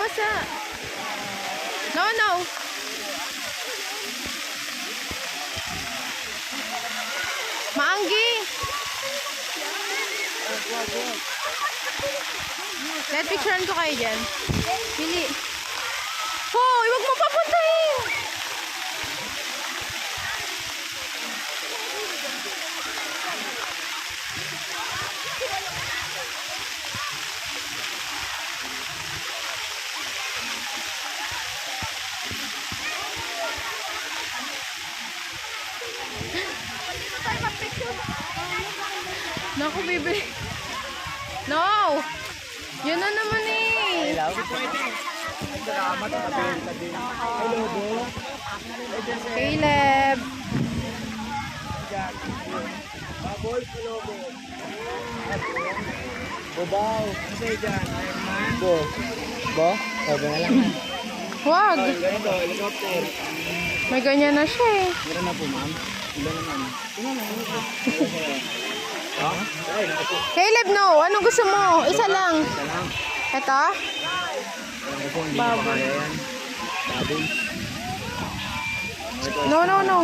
basa. No, no. Maanggi. Let picturean ko kayo dyan. Pili. Hoy, wag mo papuntahin. Naku, bibili. No! Yun na naman eh. Caleb. Babaw. Kasi dyan, Iron Man. Bo? Sabi na lang. Wag. Ganito, helicopter. May ganyan na siya eh. Meron na po, ma'am. Ilan naman? Ilan naman? Ha? Ay, naku. Caleb, no. Anong gusto mo? Isa lang. Isa lang. Ito? Alam ko po, hindi ko pa kaya yan. Baboy. No, no, no.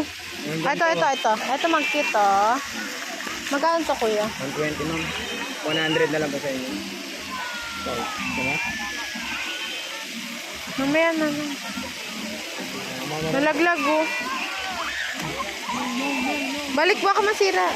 Ito. Ito mag-cute oh. Magkano to, kuya? 120, ma'am. 100 na lang po sa inyo. So, diba? Mamaya na lang. Nalaglag oh. Balik baka masira.